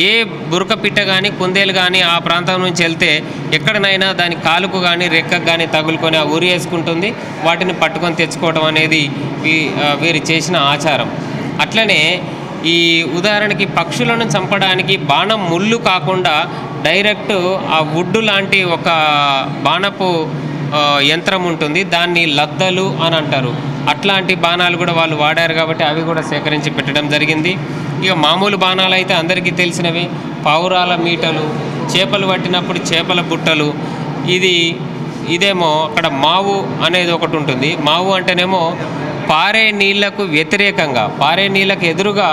ఏ బురక పిట్ట కానీ కుందేలు కానీ ఆ ప్రాంతం నుంచి వెళ్తే ఎక్కడనైనా దాని కాలుకు కానీ రెక్కకు కానీ తగులుకొని ఆ ఉరి వేసుకుంటుంది. వాటిని పట్టుకొని తెచ్చుకోవడం అనేది వీరు చేసిన ఆచారం. అట్లనే ఈ ఉదాహరణకి పక్షులను చంపడానికి బాణం ముళ్ళు కాకుండా డైరెక్ట్ ఆ వుడ్డు లాంటి ఒక బాణపు యంత్రం ఉంటుంది, దాన్ని లద్దలు అని అంటారు. అట్లాంటి బాణాలు కూడా వాళ్ళు వాడారు కాబట్టి అవి కూడా సేకరించి పెట్టడం జరిగింది. ఇక మామూలు బాణాలు అయితే అందరికీ తెలిసినవి, పావురాల మీటలు, చేపలు పట్టినప్పుడు చేపల బుట్టలు. ఇదేమో అక్కడ మావు అనేది ఒకటి ఉంటుంది. మావు అంటేనేమో పారే నీళ్లకు వ్యతిరేకంగా, పారే నీళ్ళకు ఎదురుగా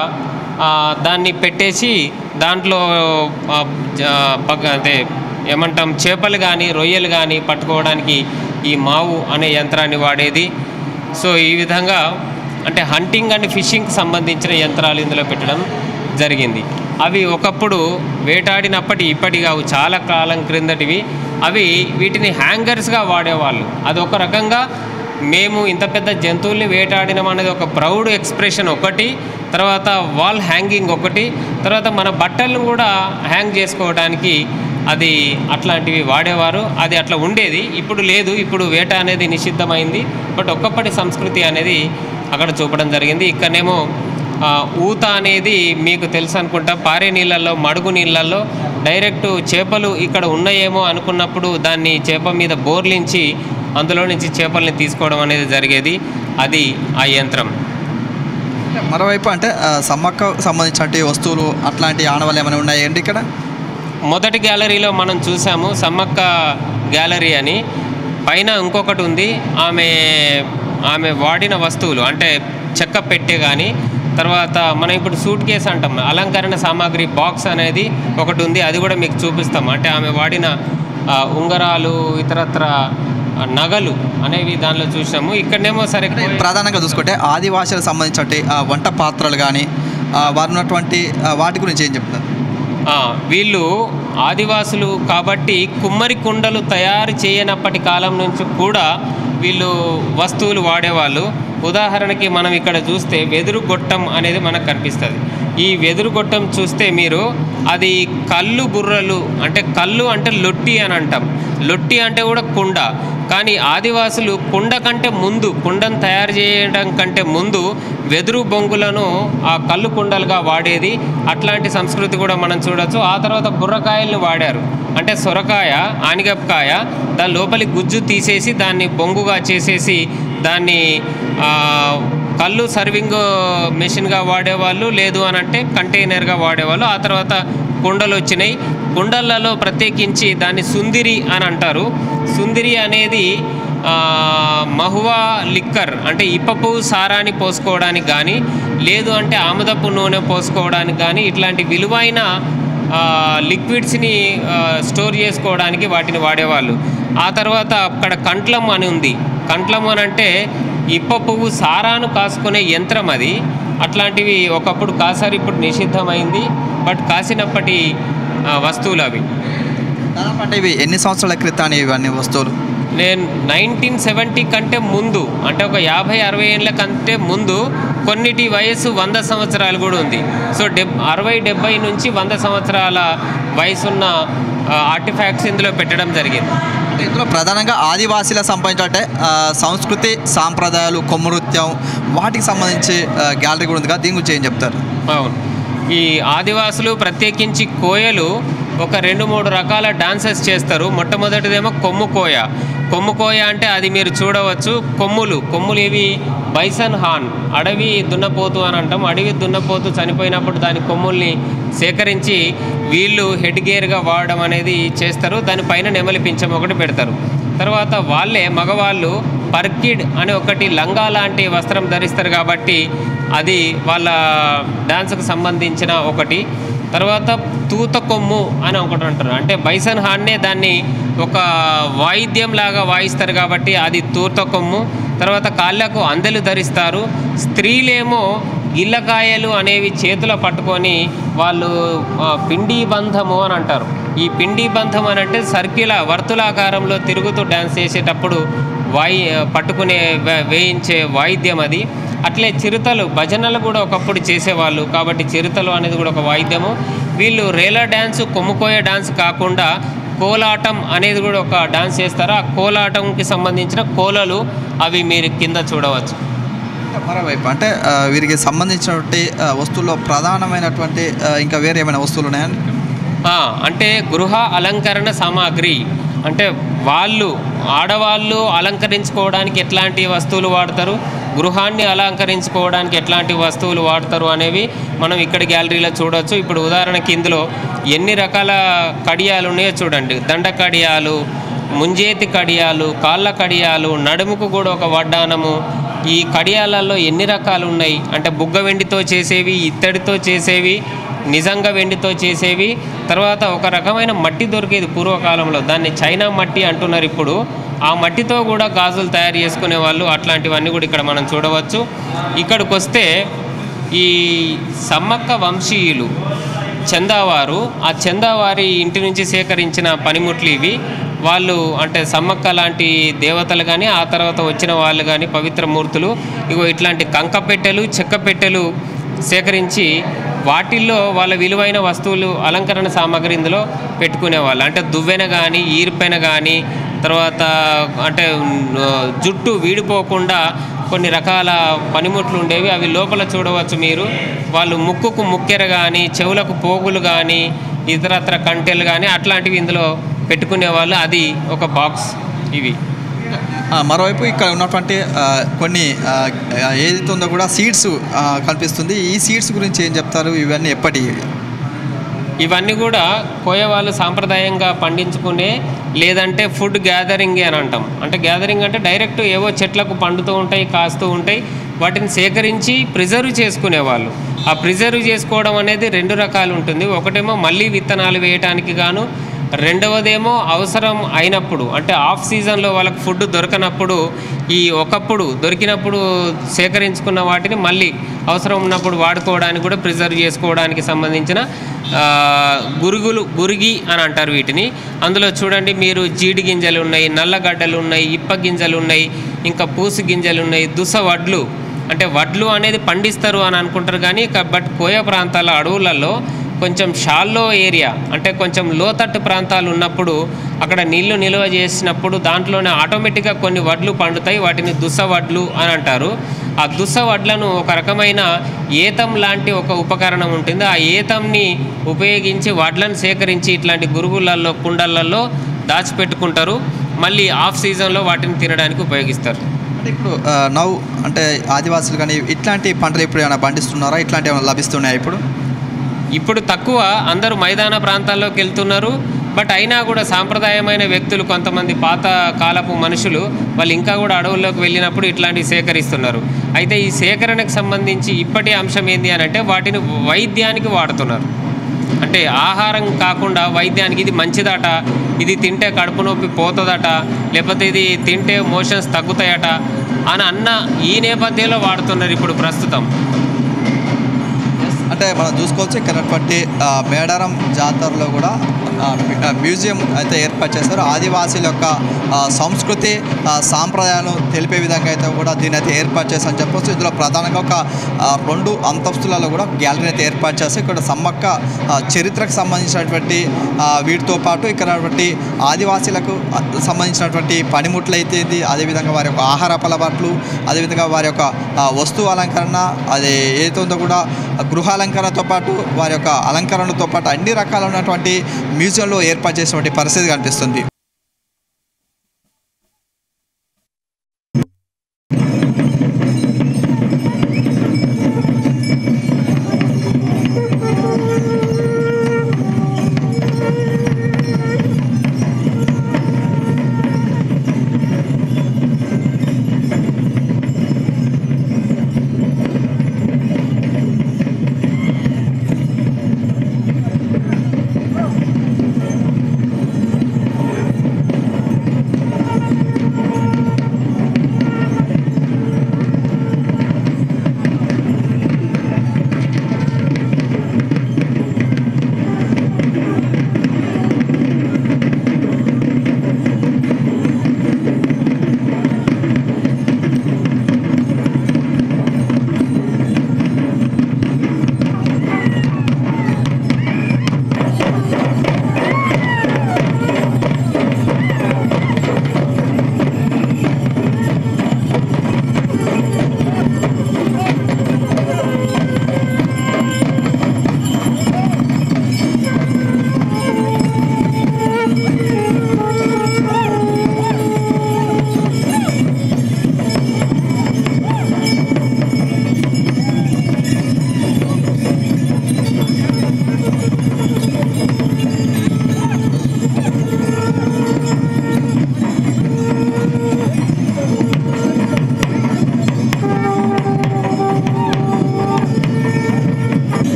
దాన్ని పెట్టేసి దాంట్లో అంటే ఏమంటాం చేపలు కానీ రొయ్యలు కానీ పట్టుకోవడానికి ఈ మావు అనే యంత్రాన్ని వాడేది. సో ఈ విధంగా అంటే హంటింగ్ అండ్ ఫిషింగ్కి సంబంధించిన యంత్రాలు ఇందులో పెట్టడం జరిగింది. అవి ఒకప్పుడు వేటాడినప్పటి ఇప్పటి కావు, చాలా కాలం క్రిందటివి. వీటిని హ్యాంగర్స్గా వాడేవాళ్ళు. అది ఒక రకంగా మేము ఇంత పెద్ద జంతువుల్ని వేటాడినాం అనేది ఒక ప్రౌడ్ ఎక్స్ప్రెషన్ ఒకటి, తర్వాత వాల్ హ్యాంగింగ్ ఒకటి, తర్వాత మన బట్టలను కూడా హ్యాంగ్ చేసుకోవడానికి అది అట్లాంటివి వాడేవారు. అది అట్లా ఉండేది, ఇప్పుడు లేదు. ఇప్పుడు వేట అనేది నిషిద్ధమైంది. బట్ ఒక్కప్పటి సంస్కృతి అనేది అక్కడ చూపడం జరిగింది. ఇక్కడనేమో ఊత అనేది మీకు తెలుసు అనుకుంటా, పారే నీళ్ళల్లో, మడుగు నీళ్ళల్లో డైరెక్ట్ చేపలు ఇక్కడ ఉన్నాయేమో అనుకున్నప్పుడు దాన్ని చేప మీద బోర్లించి అందులో నుంచి చేపల్ని తీసుకోవడం అనేది జరిగేది. అది ఆ యంత్రం. మరోవైపు అంటే సమ్మక్క సంబంధించిన వస్తువులు అట్లాంటి ఆనవాళ్ళు ఏమైనా ఉన్నాయండి ఇక్కడ? మొదటి గ్యాలరీలో మనం చూసాము సమ్మక్క గ్యాలరీ అని. పైన ఇంకొకటి ఉంది, ఆమె వాడిన వస్తువులు అంటే చెక్క పెట్టె కానీ, తర్వాత మనం ఇప్పుడు సూట్ కేస్ అంటాం, అలంకరణ సామాగ్రి బాక్స్ అనేది ఒకటి ఉంది, అది కూడా మీకు చూపిస్తాం. అంటే ఆమె వాడిన ఉంగరాలు, ఇతరత్ర నగలు అనేవి దానిలో చూసాము. ఇక్కడనేమో సరే ప్రధానంగా చూసుకుంటే ఆదివాసులకు సంబంధించిన వంట పాత్రలు కానీ వారు ఉన్నటువంటి వాటి గురించి ఏం చెప్తారు? వీళ్ళు ఆదివాసులు కాబట్టి కుమ్మరి కుండలు తయారు చేయనప్పటి కాలం నుంచి కూడా వీళ్ళు వస్తువులు వాడేవాళ్ళు. ఉదాహరణకి మనం ఇక్కడ చూస్తే వెదురు గొట్టం అనేది మనకు కనిపిస్తుంది. ఈ వెదురు గొట్టం చూస్తే మీరు అది కళ్ళు బుర్రలు అంటే కళ్ళు అంటే లొట్టి అని అంటాం. లొట్టి అంటే కూడా కుండ. కానీ ఆదివాసులు కుండ కంటే ముందు, కుండను తయారు చేయడం కంటే ముందు వెదురు బొంగులను ఆ కళ్ళు కుండలుగా వాడేది. అట్లాంటి సంస్కృతి కూడా మనం చూడొచ్చు. ఆ తర్వాత బుర్రకాయలను వాడారు. అంటే సొరకాయ, ఆనిగపకాయ, దాని లోపలి గుజ్జు తీసేసి దాన్ని బొంగుగా చేసేసి దాన్ని కళ్ళు సర్వింగ్ మెషిన్గా వాడేవాళ్ళు, లేదు అని అంటే కంటైనర్గా వాడేవాళ్ళు. ఆ తర్వాత కుండలు వచ్చినాయి. కుండలలో ప్రత్యేకించి దాన్ని సుందిరి అని అంటారు. సుందిరి అనేది మహువా లిక్కర్ అంటే ఇప్పపు సారాన్ని పోసుకోవడానికి కానీ, లేదు అంటే ఆముదపు నూనె పోసుకోవడానికి కానీ, ఇట్లాంటి విలువైన లిక్విడ్స్ని స్టోర్ చేసుకోవడానికి వాటిని వాడేవాళ్ళు. ఆ తర్వాత అక్కడ కంట్లం అని ఉంది. కంట్లం అని అంటే ఇప్ప పువ్వు సారాను కాసుకునే యంత్రం అది. అట్లాంటివి ఒకప్పుడు కాసారు, ఇప్పుడు నిషిద్ధమైంది. బట్ కాసినప్పటి వస్తువులు అవి. అంటే ఇవి ఎన్ని సంవత్సరాల క్రితం ఇవన్నీ వస్తువులు? నేను 1970 కంటే ముందు, అంటే ఒక 50-60 ఏళ్ళ కంటే ముందు. కొన్నిటి వయసు 100 సంవత్సరాలు కూడా ఉంది. సో 60-70 నుంచి 100 సంవత్సరాల వయసున్న ఆర్టిఫాక్ట్స్ ఇందులో పెట్టడం జరిగింది. ఇందులో ప్రధానంగా ఆదివాసీలకు సంబంధించిన సంస్కృతి, సాంప్రదాయాలు, కొమ్మనృత్యం వాటికి సంబంధించి గ్యాలరీ కూడా ఉంది కదా, దీని గురించి ఏం చెప్తారు? అవును, ఈ ఆదివాసులు ప్రత్యేకించి కోయలు ఒక 2-3 రకాల డాన్సెస్ చేస్తారు. మొట్టమొదటిదేమో కొమ్ము కోయ. కొమ్ము కోయ అంటే అది మీరు చూడవచ్చు. కొమ్ములు ఇవి బైసన్ హార్న్, అడవి దున్నపోతు అని అంటాం. అడవి దున్నపోతు చనిపోయినప్పుడు దాని కొమ్ముల్ని సేకరించి వీళ్ళు హెడ్ గేర్గా వాడడం అనేది చేస్తారు. దానిపైన నెమలి పింఛం ఒకటి పెడతారు. తర్వాత వాళ్ళే మగవాళ్ళు పర్కిడ్ అని ఒకటి లంగా లాంటి వస్త్రం ధరిస్తారు కాబట్టి అది వాళ్ళ డాన్స్కు సంబంధించిన ఒకటి. తర్వాత తూత కొమ్ము అని ఒకటి అంటారు. అంటే బైసన్ హార్నే దాన్ని ఒక వాయిద్యం లాగా వాయిస్తారు కాబట్టి అది తూత కొమ్ము. తర్వాత కాళ్ళకు అందెలు ధరిస్తారు. స్త్రీలేమో గిల్లకాయలు అనేవి చేతిలో పట్టుకొని వాళ్ళు పిండి బంధము అని అంటారు. ఈ పిండి బంధం అని అంటే వర్తులాకారంలో తిరుగుతూ డ్యాన్స్ చేసేటప్పుడు పట్టుకునే వేయించే వాయిద్యం అది. అట్లే చిరుతలు, భజనలు కూడా ఒకప్పుడు చేసేవాళ్ళు కాబట్టి చిరుతలు అనేది కూడా ఒక వాయిద్యము. వీళ్ళు రేలా డ్యాన్సు, కొమ్ముకోయ డ్యాన్స్ కాకుండా కోలాటం అనేది కూడా ఒక డాన్స్ చేస్తారు. ఆ కోలాటంకి సంబంధించిన కోలలు అవి మీరు కింద చూడవచ్చు. మరోవైపు అంటే వీరికి సంబంధించినటువంటి వస్తువుల్లో ప్రధానమైనటువంటి ఇంకా వేరే ఏమైనా వస్తువులు ఉన్నాయని? అంటే గృహ అలంకరణ సామాగ్రి అంటే ఆడవాళ్ళు అలంకరించుకోవడానికి ఎట్లాంటి వస్తువులు వాడతారు, గృహాన్ని అలంకరించుకోవడానికి ఎట్లాంటి వస్తువులు వాడతారు అనేవి మనం ఇక్కడ గ్యాలరీలో చూడవచ్చు. ఇప్పుడు ఉదాహరణకి ఇందులో ఎన్ని రకాల కడియాలు ఉన్నాయో చూడండి. దండ కడియాలు, ముంజేతి కడియాలు, కాళ్ళ కడియాలు, నడుముకు కూడా ఒక వడ్డానము. ఈ కడియాలలో ఎన్ని రకాలు ఉన్నాయి అంటే బుగ్గ వెండితో చేసేవి, ఇత్తడితో చేసేవి, నిజంగా వెండితో చేసేవి. తర్వాత ఒక రకమైన మట్టి దొరికేది పూర్వకాలంలో, దాన్ని చైనా మట్టి అంటున్నారు ఇప్పుడు. ఆ మట్టితో కూడా గాజులు తయారు చేసుకునే వాళ్ళు. అట్లాంటివన్నీ కూడా ఇక్కడ మనం చూడవచ్చు. ఇక్కడికి వస్తే ఈ సమ్మక్క వంశీయులు చందావారు, ఆ చందావారి ఇంటి నుంచి సేకరించిన పనిముట్లు ఇవి. వాళ్ళు అంటే సమ్మక్క లాంటి దేవతలు కానీ, ఆ తర్వాత వచ్చిన వాళ్ళు కానీ పవిత్ర మూర్తులు. ఇగో ఇట్లాంటి కంక పెట్టెలు, చెక్క పెట్టెలు సేకరించి వాటిల్లో వాళ్ళ విలువైన వస్తువులు, అలంకరణ సామాగ్రి ఇందులో పెట్టుకునేవాళ్ళు. అంటే దువ్వెన కానీ, ఈర్పెన కానీ, తర్వాత అంటే జుట్టు వీడిపోకుండా కొన్ని రకాల పనిముట్లు ఉండేవి. అవి లోపల చూడవచ్చు మీరు. వాళ్ళు ముక్కుకు ముక్కెర కానీ, చెవులకు పోగులు కానీ, ఇతరత్ర కంటెలు కానీ అట్లాంటివి ఇందులో పెట్టుకునేవాళ్ళు. అది ఒక బాక్స్ ఇవి. మరోవైపు ఇక్కడ ఉన్నటువంటి కొన్ని ఏదైతే ఉందో కూడా సీడ్స్ కనిపిస్తుంది. ఈ సీడ్స్ గురించి ఏం చెప్తారు? ఇవన్నీ ఎప్పటి? ఇవన్నీ కూడా కోయ వాళ్ళు సాంప్రదాయంగా పండించుకునే, లేదంటే ఫుడ్ గ్యాదరింగ్ అని అంటాం. అంటే గ్యాదరింగ్ అంటే డైరెక్ట్ ఏవో చెట్లకు పండుతూ ఉంటాయి, కాస్తూ ఉంటాయి, వాటిని సేకరించి ప్రిజర్వ్ చేసుకునేవాళ్ళు. ఆ ప్రిజర్వ్ చేసుకోవడం అనేది 2 రకాలు ఉంటుంది. ఒకటేమో మళ్ళీ విత్తనాలు వేయటానికి గాను, రెండవదేమో అవసరం అయినప్పుడు, అంటే ఆఫ్ సీజన్లో వాళ్ళకి ఫుడ్ దొరకనప్పుడు, ఈ ఒకప్పుడు దొరికినప్పుడు సేకరించుకున్న వాటిని మళ్ళీ అవసరం ఉన్నప్పుడు వాడుకోవడానికి కూడా ప్రిజర్వ్ చేసుకోవడానికి సంబంధించిన గురిగి అని అంటారు వీటిని. అందులో చూడండి మీరు జీడి గింజలు ఉన్నాయి, నల్లగడ్డలు ఉన్నాయి, ఇప్ప గింజలు ఉన్నాయి, ఇంకా పూసు గింజలు ఉన్నాయి, దుస వడ్లు. అంటే వడ్లు అనేది పండిస్తారు అని అనుకుంటారు కానీ బట్ కోయ ప్రాంతాల అడవులలో కొంచెం షాల్లో ఏరియా, అంటే కొంచెం లోతట్టు ప్రాంతాలు ఉన్నప్పుడు అక్కడ నీళ్లు నిల్వ చేసినప్పుడు దాంట్లోనే ఆటోమేటిక్గా కొన్ని వడ్లు పండుతాయి. వాటిని దుస వడ్లు అని అంటారు. ఆ దుస వడ్లను ఒక రకమైన ఏతం లాంటి ఒక ఉపకరణం ఉంటుంది. ఆ ఏతంని ఉపయోగించి వడ్లను సేకరించి ఇట్లాంటి గురుగులలో, కుండలలో దాచిపెట్టుకుంటారు. మళ్ళీ ఆఫ్ సీజన్లో వాటిని తినడానికి ఉపయోగిస్తారు. అంటే ఇప్పుడు అంటే ఆదివాసులు కానీ ఇట్లాంటి పంటలు ఇప్పుడు ఏమైనా పండిస్తున్నారా? ఇట్లాంటివి ఏమైనా లభిస్తున్నాయా ఇప్పుడు తక్కువ, అందరూ మైదాన ప్రాంతాల్లోకి వెళ్తున్నారు. బట్ అయినా కూడా సాంప్రదాయమైన వ్యక్తులు, కొంతమంది పాత కాలపు మనుషులు, వాళ్ళు ఇంకా కూడా అడవుల్లోకి వెళ్ళినప్పుడు ఇట్లాంటివి సేకరిస్తున్నారు. అయితే ఈ సేకరణకు సంబంధించి ఇప్పటి అంశం ఏంటి అని అంటే వాటిని వైద్యానికి వాడుతున్నారు. అంటే ఆహారం కాకుండా వైద్యానికి ఇది మంచిదట, ఇది తింటే కడుపు నొప్పి పోతుందట, లేకపోతే ఇది తింటే మోషన్స్ తగ్గుతాయట అని అన్న ఈ నేపథ్యంలో వాడుతున్నారు ఇప్పుడు ప్రస్తుతం. అంటే మనం చూసుకోవచ్చు ఇక్కడ మేడారం జాతరలో కూడా మ్యూజియం అయితే ఏర్పాటు చేశారు. ఆదివాసీల యొక్క సంస్కృతి సాంప్రదాయాలను తెలిపే విధంగా అయితే కూడా దీన్ని అయితే ఏర్పాటు చేశారని చెప్పవచ్చు. ఇందులో ప్రధానంగా ఒక 2 అంతస్తులలో కూడా గ్యాలరీ అయితే ఏర్పాటు చేస్తారు. ఇక్కడ సమ్మక్క చరిత్రకు సంబంధించినటువంటి వీటితో పాటు ఇక్కడ ఆదివాసీలకు సంబంధించినటువంటి పనిముట్లు అయితే ఇది, అదేవిధంగా వారి యొక్క ఆహార అలవాట్లు, అదేవిధంగా వారి యొక్క వస్తువు అలంకరణ, అది ఏదైతే ఉందో కూడా గృహాలంకరణతో పాటు వారి యొక్క అలంకరణతో పాటు అన్ని రకాలైనటువంటి మ్యూజియంలో ఏర్పాటు చేసినటువంటి పరిస్థితి కనిపిస్తుంది.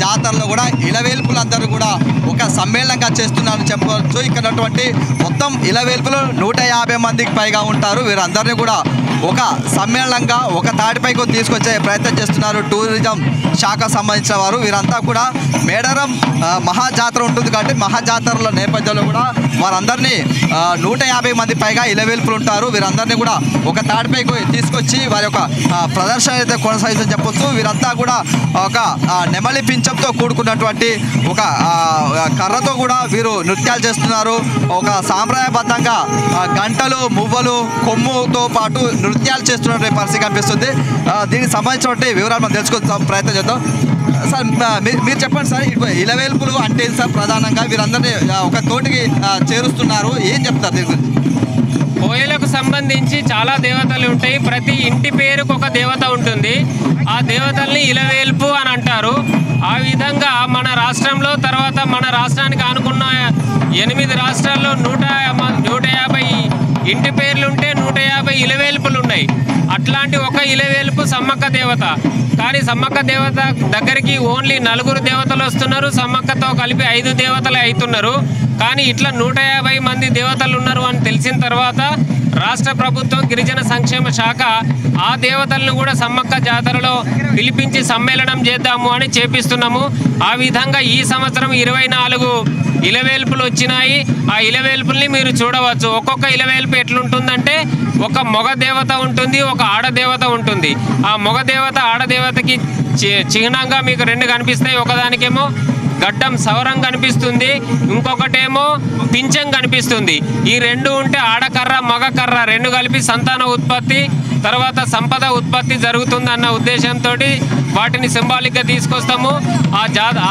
జాతరలో కూడా ఇలవేల్పులందరూ కూడా ఒక సమ్మేళనంగా చేస్తున్నారని చెప్పవచ్చు. ఇక్కడ మొత్తం ఇలవేల్పులు 150 మందికి పైగా ఉంటారు. వీరందరినీ కూడా ఒక సమ్మేళనంగా ఒక తాటిపైకి తీసుకొచ్చే ప్రయత్నం చేస్తున్నారు టూరిజం శాఖ సంబంధించిన వారు. వీరంతా కూడా మేడారం మహాజాతర ఉంటుంది కాబట్టి మహాజాతరల నేపథ్యంలో కూడా వారందరినీ 150 మంది పైగా ఇలవేల్పులు ఉంటారు. వీరందరినీ కూడా ఒక తాటిపైకి తీసుకొచ్చి వారి యొక్క ప్రదర్శన అయితే కొనసాగించని చెప్పొచ్చు. వీరంతా కూడా ఒక నెమలి పింఛంతో కూడుకున్నటువంటి ఒక కర్రతో కూడా వీరు నృత్యాలు చేస్తున్నారు. ఒక సాంప్రదాయబద్ధంగా గంటలు మువ్వలు కొమ్ముతో పాటు నృత్యాలు చేస్తున్నటువంటి పరిస్థితి కనిపిస్తుంది. దీనికి సంబంధించినటువంటి వివరాలు మనం తెలుసుకుందాం ప్రయత్నం చేద్దాం. సార్ మీరు చెప్పండి సార్, ఇలవేల్పులు అంటే సార్ ప్రధానంగా వీరందరినీ ఒక తోటికి చేరుస్తున్నారు, ఏం చెప్తారు దీని గురించి? కోయలకు సంబంధించి చాలా దేవతలు ఉంటాయి. ప్రతి ఇంటి పేరుకు ఒక దేవత ఉంటుంది. ఆ దేవతల్ని ఇలవేల్పు అని అంటారు. ఆ విధంగా మన రాష్ట్రంలో తర్వాత మన రాష్ట్రానికి ఆనుకున్న 8 రాష్ట్రాల్లో 150 ఇంటి పేర్లుంటే 150 ఇలవేల్పులు ఉన్నాయి. అట్లాంటి ఒక ఇలవేల్పు సమ్మక్క దేవత. కానీ సమ్మక్క దేవత దగ్గరికి ఓన్లీ 4 దేవతలు వస్తున్నారు. సమ్మక్కతో కలిపి 5 దేవతలే అవుతున్నారు. కానీ ఇట్లా 150 మంది దేవతలు ఉన్నారు అని తెలిసిన తర్వాత రాష్ట్ర ప్రభుత్వం గిరిజన సంక్షేమ శాఖ ఆ దేవతలను కూడా సమ్మక్క జాతరలో పిలిపించి సమ్మేళనం చేద్దాము అని చేపిస్తున్నాము. ఆ విధంగా ఈ సంవత్సరం 24 ఇలవేల్పులు వచ్చినాయి. ఆ ఇలవేల్పుల్ని మీరు చూడవచ్చు. ఒక్కొక్క ఇలవేల్పు ఎట్లుంటుందంటే ఒక మగ దేవత ఉంటుంది, ఒక ఆడదేవత ఉంటుంది. ఆ మగ దేవత ఆడదేవతకి చిహ్నంగా మీకు 2 కనిపిస్తాయి. ఒకదానికేమో గడ్డం సవరం కనిపిస్తుంది, ఇంకొకటేమో పింఛం కనిపిస్తుంది. ఈ 2 ఉంటే ఆడకర్ర మగ కర్ర 2 కలిపి సంతాన ఉత్పత్తి తర్వాత సంపద ఉత్పత్తి జరుగుతుందన్న ఉద్దేశంతో వాటిని సింబాలిక్గా తీసుకొస్తాము.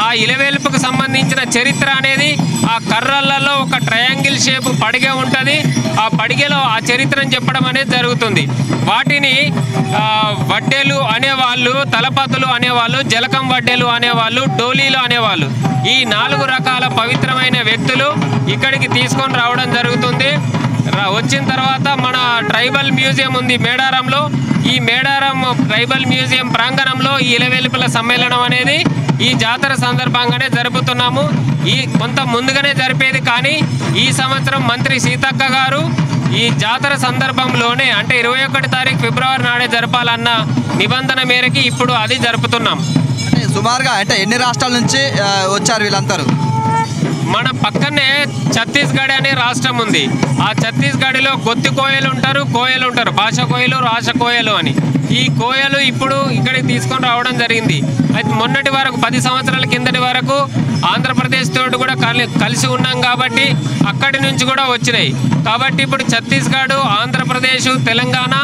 ఆ ఇలవేల్పుకు సంబంధించిన చరిత్ర అనేది ఆ కర్రలలో ఒక ట్రయాంగిల్ షేప్ పడిగె ఉంటుంది. ఆ పడిగెలో ఆ చరిత్రను చెప్పడం అనేది జరుగుతుంది. వాటిని వడ్డేలు అనేవాళ్ళు, తలపతులు అనేవాళ్ళు, జలకం వడ్డేలు అనేవాళ్ళు, డోలీలు అనేవాళ్ళు. ఈ 4 రకాల పవిత్రమైన వ్యక్తులు ఇక్కడికి తీసుకొని రావడం జరుగుతుంది. వచ్చిన తర్వాత మన ట్రైబల్ మ్యూజియం ఉంది మేడారంలో. ఈ మేడారం ట్రైబల్ మ్యూజియం ప్రాంగణంలో ఈ ఇలవేల్పుల సమ్మేళనం అనేది ఈ జాతర సందర్భంగానే జరుపుతున్నాము. కొంత ముందుగానే జరిపేది, కానీ ఈ సంవత్సరం మంత్రి సీతక్క గారు ఈ జాతర సందర్భంలోనే అంటే 21 తారీఖు ఫిబ్రవరి నాడే జరపాలన్న నిబంధన మేరకి ఇప్పుడు అది జరుపుతున్నాం. అంటే సుమారుగా అంటే ఎన్ని రాష్ట్రాల నుంచి వచ్చారు వీళ్ళందరూ? మన పక్కనే ఛత్తీస్గఢ్ అనే రాష్ట్రం ఉంది. ఆ ఛత్తీస్గఢ్లో గొత్తి కోయలు ఉంటారు, భాష కోయలు, రాష కోయలు అని. ఈ కోయలు ఇప్పుడు ఇక్కడికి తీసుకొని రావడం జరిగింది. అయితే మొన్నటి వరకు 10 సంవత్సరాల కిందటి వరకు ఆంధ్రప్రదేశ్ తోటి కూడా కలిసి ఉన్నాం కాబట్టి అక్కడి నుంచి కూడా వచ్చినాయి. కాబట్టి ఇప్పుడు ఛత్తీస్గఢ్, ఆంధ్రప్రదేశ్, తెలంగాణ,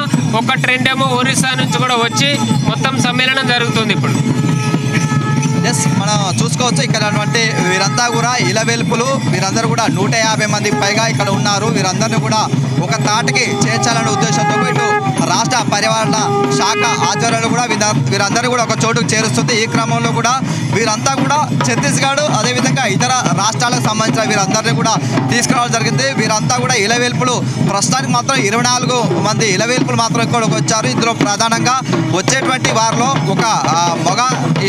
ఒక ట్రెండేమో ఒరిస్సా నుంచి కూడా వచ్చి మొత్తం సమ్మేళనం జరుగుతుంది ఇప్పుడు. ఎస్, మనం చూసుకోవచ్చు ఇక్కడ వీరంతా కూడా ఇలవేల్పులు. వీరందరూ కూడా 150 మందికి పైగా ఇక్కడ ఉన్నారు. వీరందరినీ కూడా ఒక తాటికి చేర్చాలనే ఉద్దేశంతో ఇటు రాష్ట్ర పర్యావరణ శాఖ ఆధ్వర్యంలో కూడా వీరందరూ కూడా ఒక చోటుకు చేరుస్తుంది. ఈ క్రమంలో కూడా వీరంతా కూడా ఛత్తీస్గఢ్ అదేవిధంగా ఇతర రాష్ట్రాలకు సంబంధించిన వీరందరినీ కూడా తీసుకురావడం జరిగింది. వీరంతా కూడా ఇలవేల్పులు ప్రస్తుతానికి మాత్రం 24 మంది ఇలవేల్పులు మాత్రం ఇక్కడికి వచ్చారు. ఇందులో ప్రధానంగా వచ్చేటువంటి వారిలో ఒక మగ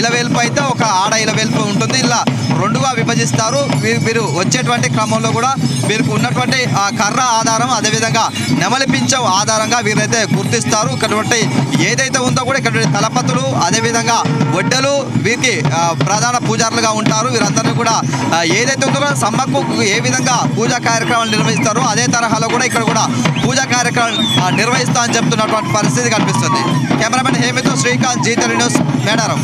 ఇలవేల్పు అయితే ఒక ఆడ ఇలవేల్పు ఉంటుంది. ఇలా 2గా విభజిస్తారు. వీరు వచ్చేటువంటి క్రమంలో కూడా వీరికి ఉన్నటువంటి కర్ర ఆధారం అదేవిధంగా నెమలి పింఛం ఆధారంగా వీరైతే గుర్తిస్తారు. ఇక్కడ ఏదైతే ఉందో కూడా ఇక్కడ తలపతులు అదేవిధంగా వడ్డలు వీరికి ప్రధాన పూజారులుగా ఉంటారు. వీరందరినీ కూడా ఏదైతే ఉందో కూడా సమ్మకు ఏ విధంగా పూజా కార్యక్రమాలు నిర్వహిస్తారో అదే తరహాలో కూడా ఇక్కడ కూడా పూజా కార్యక్రమాలు నిర్వహిస్తా అని చెప్తున్నటువంటి పరిస్థితి కనిపిస్తుంది. కెమెరామెన్ హేమితో శ్రీకాంత్, జీ తెలుగు న్యూస్, మేడారం.